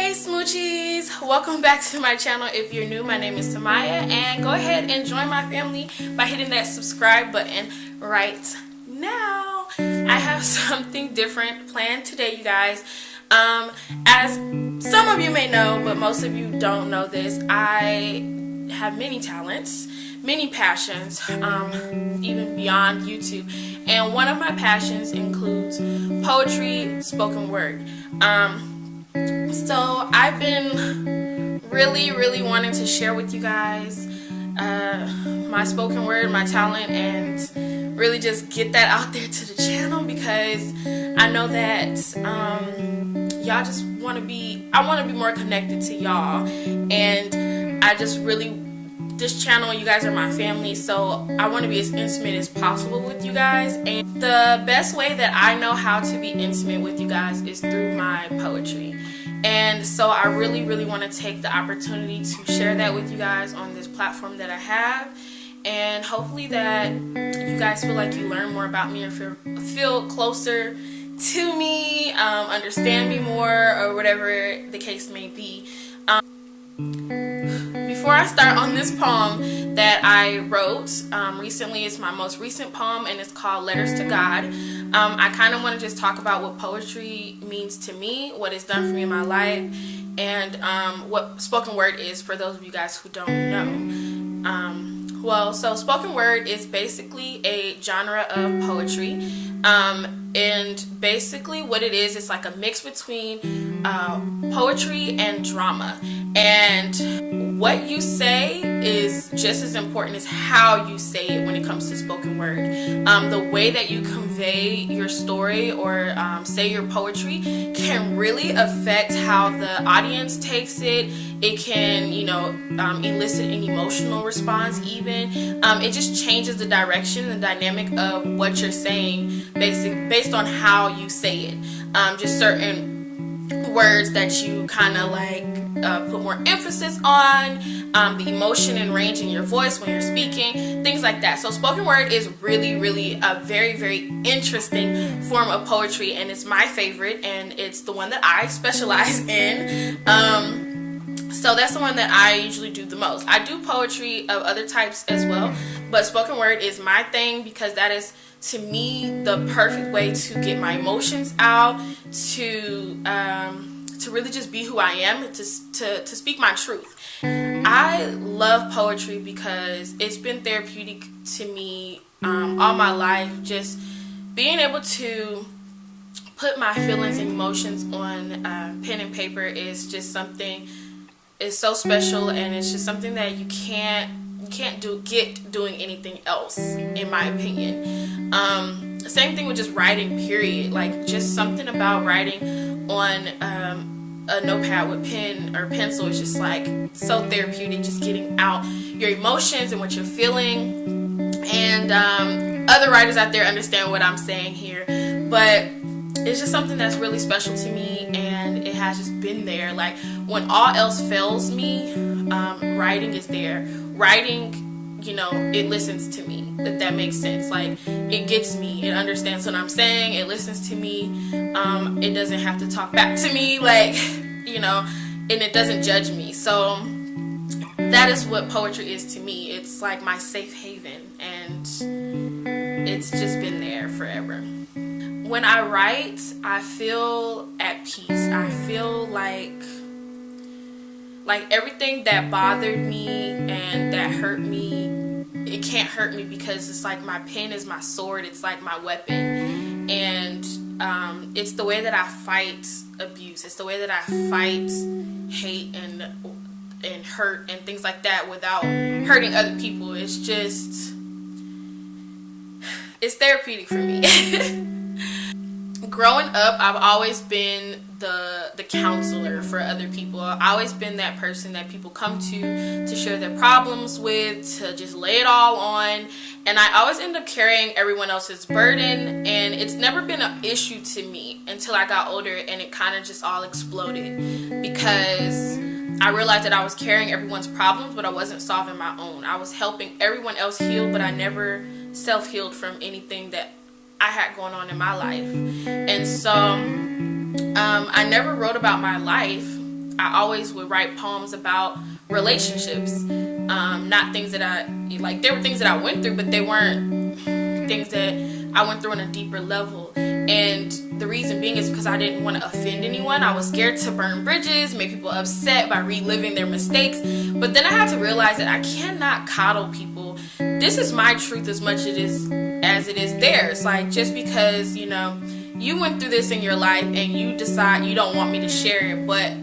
Hey Smoochies! Welcome back to my channel. If you're new, my name is Semyia, and go ahead and join my family by hitting that subscribe button right now. I have something different planned today, you guys. As some of you may know, but most of you don't know this, I have many talents, many passions, even beyond YouTube. And one of my passions includes poetry, spoken word. So I've been really wanting to share with you guys my spoken word, my talent, and really just get that out there to the channel, because I know that y'all just want to be, I want to be more connected to y'all, and I just really, this channel, you guys are my family, so I want to be as intimate as possible with you guys. And the best way that I know how to be intimate with you guys is through my poetry. And so I really want to take the opportunity to share that with you guys on this platform that I have, and hopefully that you guys feel like you learn more about me, or feel closer to me, understand me more, or whatever the case may be. Before I start on this poem that I wrote recently, it's my most recent poem, and it's called Letters to God. I kind of want to just talk about what poetry means to me, what it's done for me in my life, and what spoken word is for those of you guys who don't know. Well, so spoken word is basically a genre of poetry, and basically what it is, it's like a mix between poetry and drama. And what you say is just as important as how you say it when it comes to spoken word. The way that you convey your story or say your poetry can really affect how the audience takes it. It can, you know, elicit an emotional response even. It just changes the direction and the dynamic of what you're saying based on how you say it. Just certain words that you kind of like put more emphasis on, the emotion and range in your voice when you're speaking, things like that. So spoken word is really a very interesting form of poetry, and it's my favorite, and it's the one that I specialize in. So that's the one that I usually do the most. I do poetry of other types as well, but spoken word is my thing, because that is, to me, the perfect way to get my emotions out, to really just be who I am, to speak my truth. I love poetry because it's been therapeutic to me all my life. Just being able to put my feelings and emotions on pen and paper is just something, it's so special, and it's just something that you can't get doing anything else, in my opinion. Same thing with just writing, period. Like, just something about writing on a notepad with pen or pencil is just like so therapeutic, just getting out your emotions and what you're feeling. And other writers out there understand what I'm saying here, but it's just something that's really special to me, and it has just been there. Like, when all else fails me, writing is there. Writing, you know, it listens to me, if that makes sense. Like, it gets me, it understands what I'm saying, it listens to me, it doesn't have to talk back to me, like, you know, and it doesn't judge me. So that is what poetry is to me. It's like my safe haven, and it's just been there forever. When I write, I feel at peace. I feel like everything that bothered me and that hurt me, it can't hurt me, because it's like my pen is my sword. It's like my weapon. And it's the way that I fight abuse. It's the way that I fight hate and hurt and things like that without hurting other people. It's just, it's therapeutic for me. Growing up, I've always been the counselor for other people. I've always been that person that people come to share their problems with, to just lay it all on. And I always end up carrying everyone else's burden, and it's never been an issue to me until I got older, and it kind of just all exploded, because I realized that I was carrying everyone's problems, but I wasn't solving my own. I was helping everyone else heal, but I never self-healed from anything that I had going on in my life. And so I never wrote about my life I always would write poems about relationships, not things that I like. There were things that I went through, but they weren't things that I went through on a deeper level. And the reason being is because I didn't want to offend anyone. I was scared to burn bridges, make people upset by reliving their mistakes. But then I had to realize that I cannot coddle people. This is my truth as much as it is theirs. Like, just because, you know, you went through this in your life and you decide you don't want me to share it, but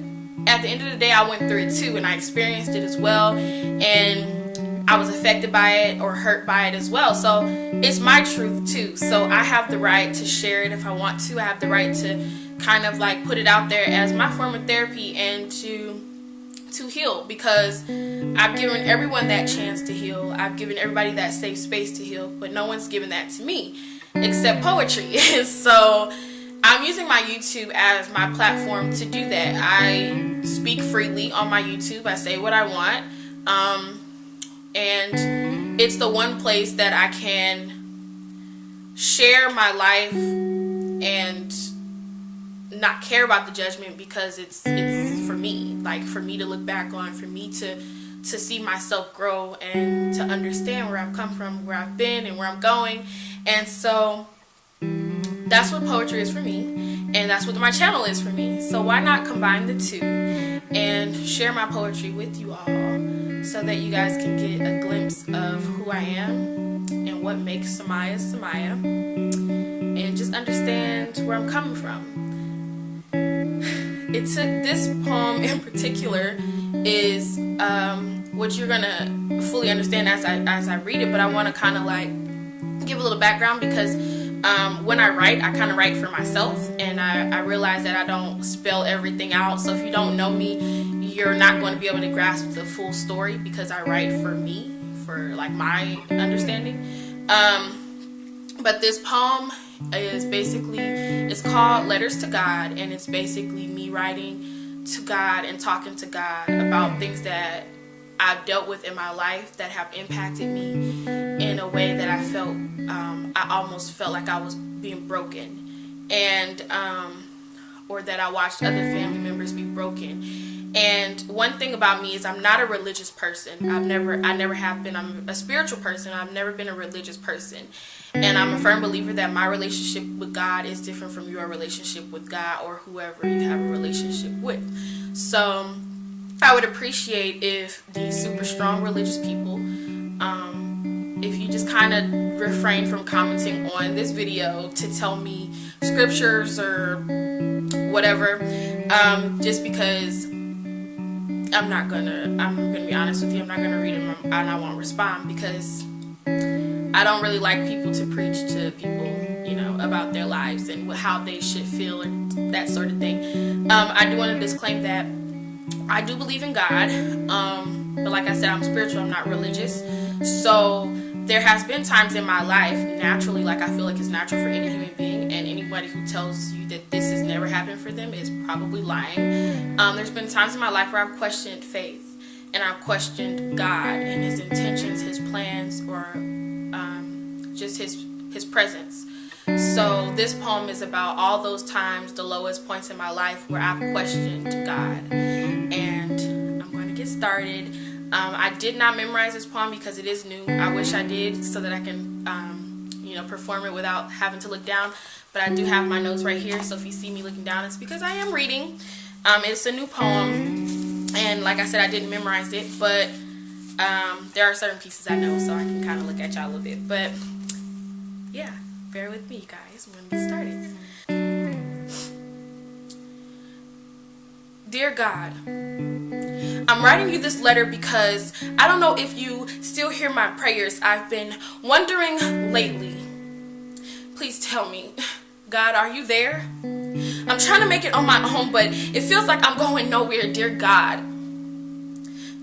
at the end of the day, I went through it too, and I experienced it as well, and I was affected by it or hurt by it as well. So it's my truth too. So I have the right to share it if I want to. I have the right to kind of like put it out there as my form of therapy and to heal, because I've given everyone that chance to heal. I've given everybody that safe space to heal, but no one's given that to me except poetry. So I'm using my YouTube as my platform to do that. I speak freely on my YouTube. I say what I want. And it's the one place that I can share my life and not care about the judgment, because it's for me, like for me to look back on, for me to see myself grow and to understand where I've come from, where I've been, and where I'm going. And so that's what poetry is for me, and that's what my channel is for me. So why not combine the two and share my poetry with you all, so that you guys can get a glimpse of who I am and what makes Semyia Semyia, and just understand where I'm coming from. It took this poem in particular is what you're gonna fully understand as I read it, but I want to kind of like give a little background, because when I write, I kind of write for myself, and I realize that I don't spell everything out. So if you don't know me, you're not going to be able to grasp the full story, because I write for me, for like my understanding. But this poem is basically, it's called Letters to God, and it's basically me writing to God and talking to God about things that I've dealt with in my life that have impacted me in a way that I felt, I almost felt like I was being broken, and or that I watched other family members be broken. And one thing about me is I'm not a religious person. I never have been. I'm a spiritual person. I've never been a religious person. And I'm a firm believer that my relationship with God is different from your relationship with God or whoever you have a relationship with. So I would appreciate if the super strong religious people, if you just kind of refrain from commenting on this video to tell me scriptures or whatever, just because I'm gonna be honest with you, I'm not gonna read them and I won't respond, because I don't really like people to preach to people, you know, about their lives and how they should feel and that sort of thing. I do want to disclaim that I do believe in God, but like I said, I'm spiritual, I'm not religious. So there has been times in my life, naturally, like I feel like it's natural for any human being, and anybody who tells you that this has never happened for them is probably lying. There's been times in my life where I've questioned faith, and I've questioned God and His intentions, His plans, or just His presence. So this poem is about all those times, the lowest points in my life where I've questioned God. And I'm going to get started. I did not memorize this poem because it is new. I wish I did, so that I can, perform it without having to look down. But I do have my notes right here, so if you see me looking down, it's because I am reading. It's a new poem, and like I said, I didn't memorize it, but there are certain pieces I know, so I can kind of look at y'all a little bit. But yeah, bear with me, guys. I'm going to get started. Dear God, I'm writing you this letter because I don't know if you still hear my prayers. I've been wondering lately. Please tell me, God, are you there? I'm trying to make it on my own, but it feels like I'm going nowhere, dear God.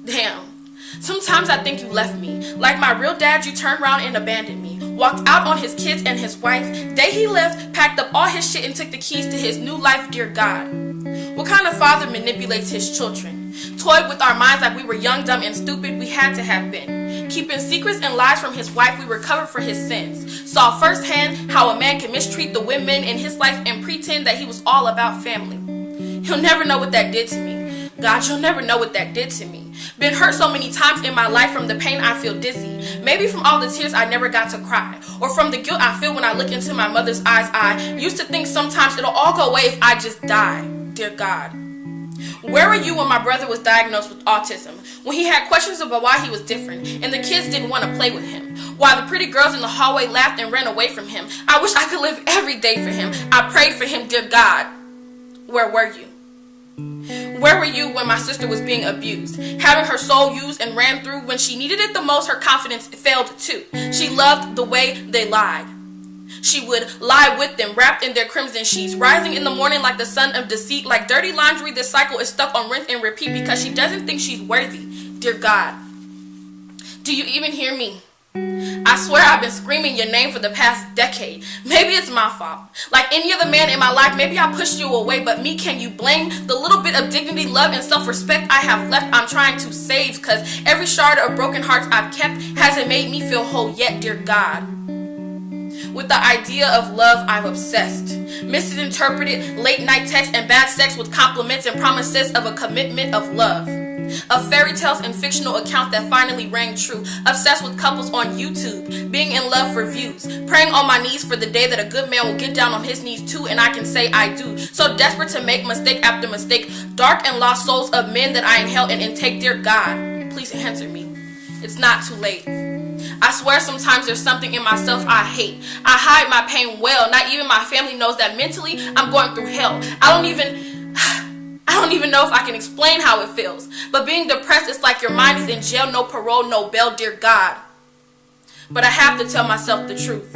Damn. Sometimes I think you left me. Like my real dad, you turned around and abandoned me. Walked out on his kids and his wife. Day he left, packed up all his shit and took the keys to his new life, dear God. What kind of father manipulates his children? Toyed with our minds like we were young, dumb, and stupid we had to have been. Keeping secrets and lies from his wife, we were covered for his sins. Saw firsthand how a man can mistreat the women in his life and pretend that he was all about family. He'll never know what that did to me. God, you'll never know what that did to me. Been hurt so many times in my life from the pain I feel dizzy. Maybe from all the tears I never got to cry. Or from the guilt I feel when I look into my mother's eyes. I used to think sometimes it'll all go away if I just die. Dear God, where were you when my brother was diagnosed with autism? When he had questions about why he was different and the kids didn't want to play with him? While the pretty girls in the hallway laughed and ran away from him? I wish I could live every day for him. I prayed for him, dear God. Where were you? Where were you when my sister was being abused, having her soul used and ran through? When she needed it the most, her confidence failed too. She loved the way they lied. She would lie with them, wrapped in their crimson sheets, rising in the morning like the son of deceit. Like dirty laundry, this cycle is stuck on rinse and repeat because she doesn't think she's worthy. Dear God, do you even hear me? I swear I've been screaming your name for the past decade. Maybe it's my fault. Like any other man in my life, maybe I pushed you away, but me, can you blame? The little bit of dignity, love, and self-respect I have left, I'm trying to save, because every shard of broken hearts I've kept hasn't made me feel whole yet, dear God. With the idea of love, I'm obsessed. Misinterpreted late night texts and bad sex with compliments and promises of a commitment of love. Of fairy tales and fictional accounts that finally rang true. Obsessed with couples on YouTube, being in love for views. Praying on my knees for the day that a good man will get down on his knees too and I can say I do. So desperate to make mistake after mistake. Dark and lost souls of men that I inhale and intake. Dear God, please answer me. It's not too late. I swear sometimes there's something in myself I hate. I hide my pain well. Not even my family knows that mentally I'm going through hell. I don't even know if I can explain how it feels. But being depressed is like your mind is in jail, no parole, no bail, dear God. But I have to tell myself the truth.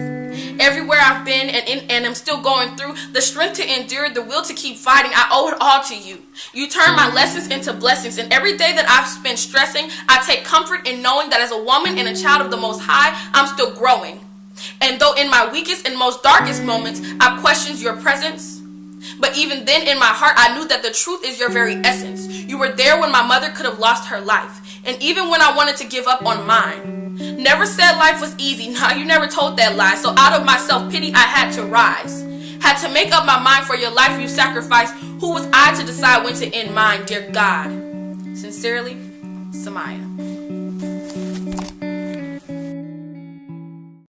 Everywhere I've been and I'm still going through, the strength to endure, the will to keep fighting, I owe it all to you. You turn my lessons into blessings, and every day that I've spent stressing, I take comfort in knowing that as a woman and a child of the Most High, I'm still growing. And though in my weakest and most darkest moments, I've questioned your presence, but even then in my heart, I knew that the truth is your very essence. You were there when my mother could have lost her life, and even when I wanted to give up on mine. Never said life was easy. Nah, you never told that lie. So out of my self-pity, I had to rise. Had to make up my mind for your life you sacrificed. Who was I to decide when to end mine, dear God? Sincerely, Semyia.